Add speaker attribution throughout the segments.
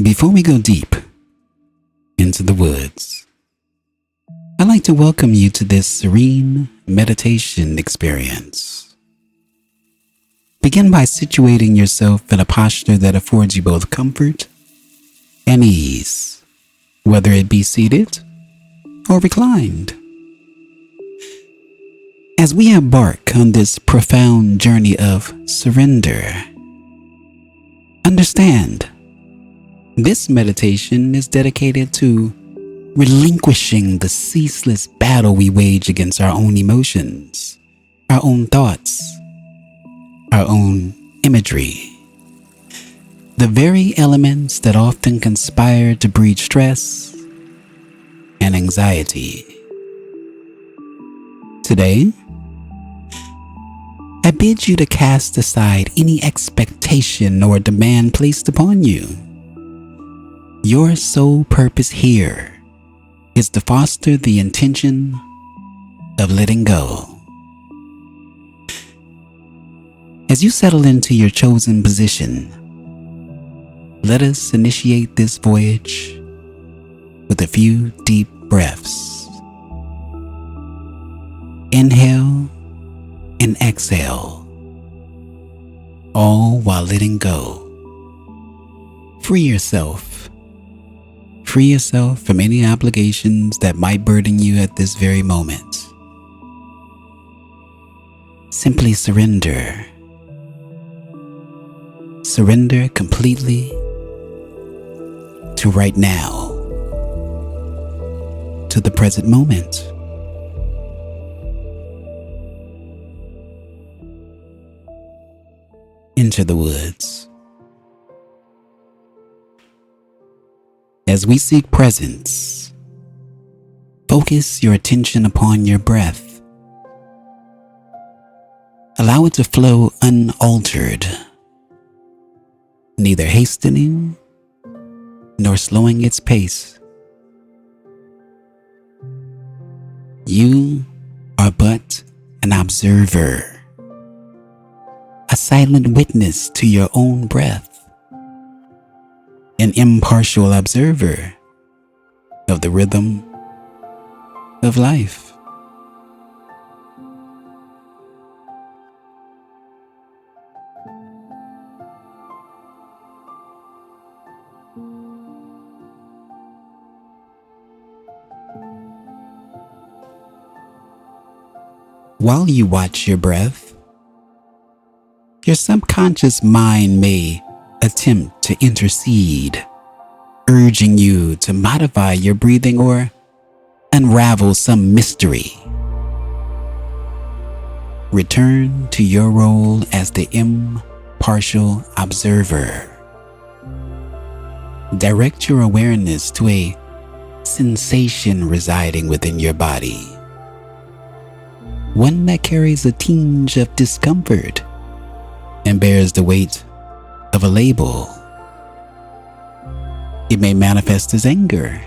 Speaker 1: Before we go deep into the woods, I'd like to welcome you to this serene meditation experience. Begin by situating yourself in a posture that affords you both comfort and ease, whether it be seated or reclined. As we embark on this profound journey of surrender, understand this meditation is dedicated to relinquishing the ceaseless battle we wage against our own emotions, our own thoughts, our own imagery. The very elements that often conspire to breed stress and anxiety. Today, I bid you to cast aside any expectation or demand placed upon you. Your sole purpose here is to foster the intention of letting go. As you settle into your chosen position, let us initiate this voyage with a few deep breaths. Inhale and exhale, all while letting go. Free yourself from any obligations that might burden you at this very moment. Simply surrender. Surrender completely to right now, to the present moment. Enter the woods. As we seek presence, focus your attention upon your breath. Allow it to flow unaltered, neither hastening nor slowing its pace. You are but an observer, a silent witness to your own breath, an impartial observer of the rhythm of life. While you watch your breath, your subconscious mind may attempt to intercede, urging you to modify your breathing or unravel some mystery. Return to your role as the impartial observer. Direct your awareness to a sensation residing within your body, one that carries a tinge of discomfort and bears the weight of a label. It may manifest as anger.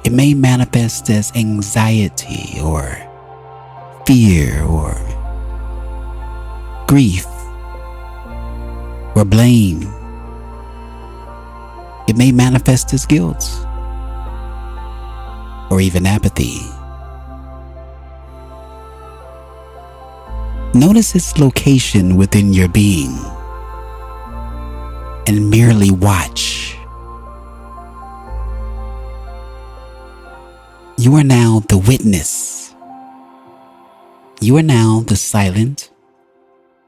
Speaker 1: It may manifest as anxiety or fear or grief or blame. It may manifest as guilt or even apathy. Notice its location within your being and merely watch. You are now the witness. You are now the silent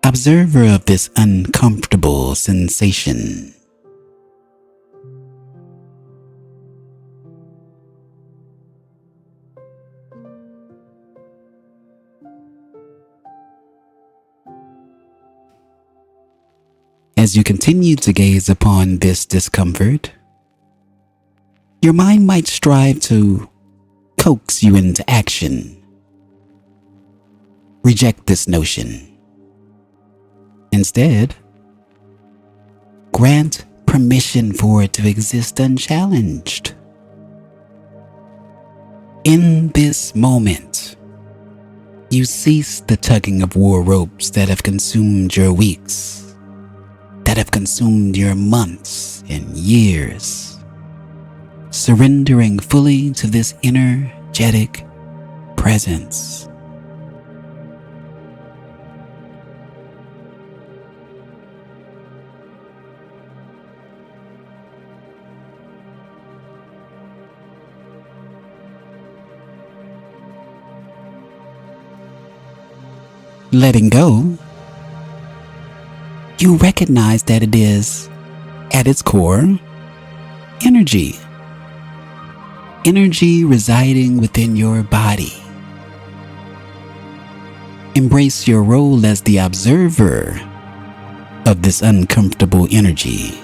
Speaker 1: observer of this uncomfortable sensation. As you continue to gaze upon this discomfort, your mind might strive to coax you into action. Reject this notion. Instead, grant permission for it to exist unchallenged. In this moment, you cease the tugging of war ropes that have consumed your weeks, that have have consumed your months and years, surrendering fully to this energetic presence. Letting go, you recognize that it is, at its core, energy. Energy residing within your body. Embrace your role as the observer of this uncomfortable energy.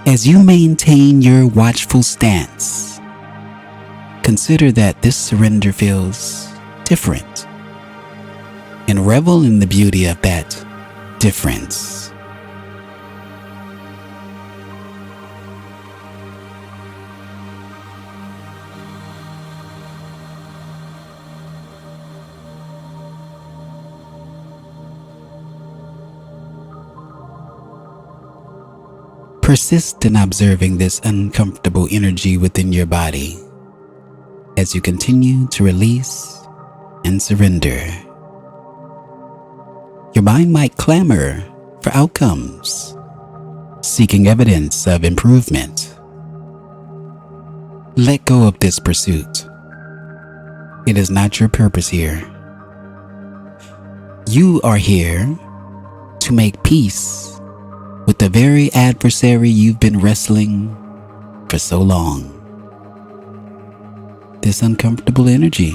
Speaker 1: As you maintain your watchful stance, consider that this surrender feels different, and revel in the beauty of that difference. Persist in observing this uncomfortable energy within your body as you continue to release and surrender. Your mind might clamor for outcomes, seeking evidence of improvement. Let go of this pursuit. It is not your purpose here. You are here to make peace with the very adversary you've been wrestling for so long. This uncomfortable energy.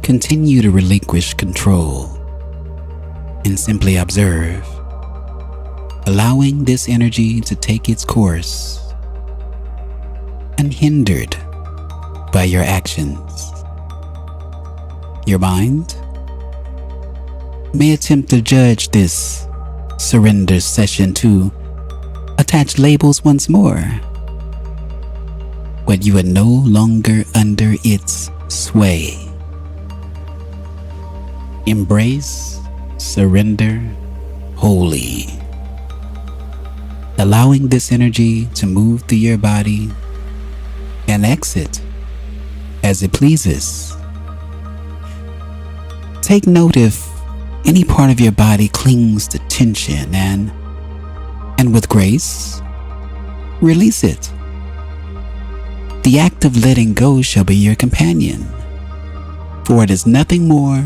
Speaker 1: Continue to relinquish control and simply observe, allowing this energy to take its course, unhindered by your actions. Your mind may attempt to judge this surrender session to attach labels once more, but you are no longer under its sway. Embrace, surrender wholly, allowing this energy to move through your body and exit as it pleases. Take note if any part of your body clings to tension and with grace, release it. The act of letting go shall be your companion, for it is nothing more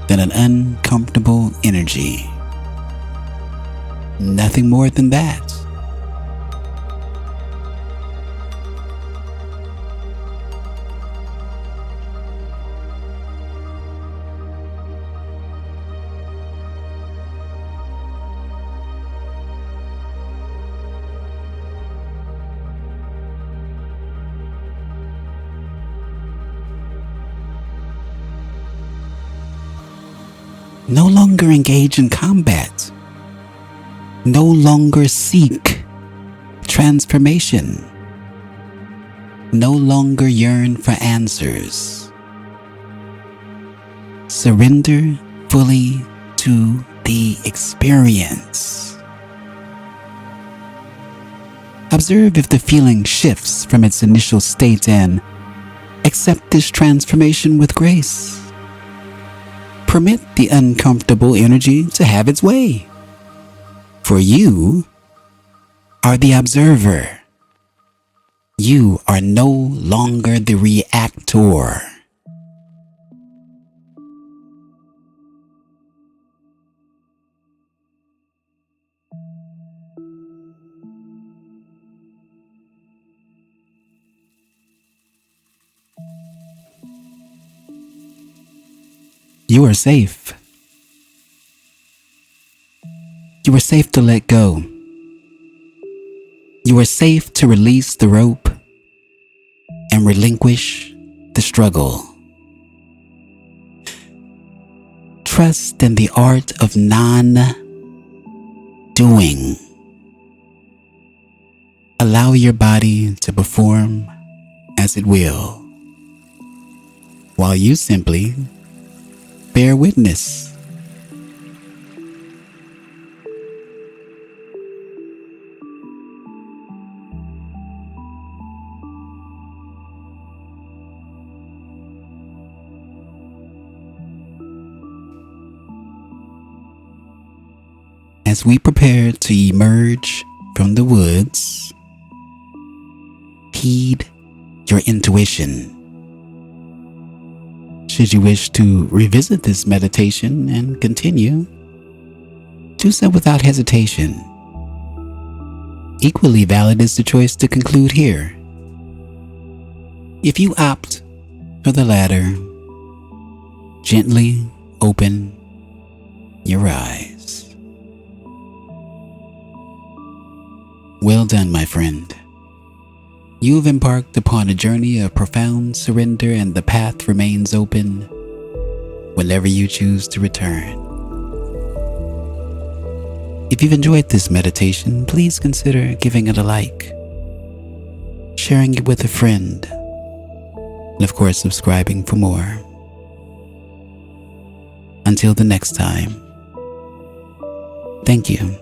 Speaker 1: than an uncomfortable energy. Nothing more than that. No longer engage in combat. No longer seek transformation. No longer yearn for answers. Surrender fully to the experience. Observe if the feeling shifts from its initial state and accept this transformation with grace. Permit the uncomfortable energy to have its way. For you are the observer. You are no longer the reactor. You are safe. You are safe to let go. You are safe to release the rope and relinquish the struggle. trust in the art of non-doing. Allow your body to perform as it will, while you simply bear witness. As we prepare to emerge from the woods, heed your intuition. Should you wish to revisit this meditation and continue, do so without hesitation. Equally valid is the choice to conclude here. If you opt for the latter, gently open your eyes. Well done, my friend. You have embarked upon a journey of profound surrender, and the path remains open whenever you choose to return. If you've enjoyed this meditation, please consider giving it a like, sharing it with a friend, and of course, subscribing for more. Until the next time, thank you.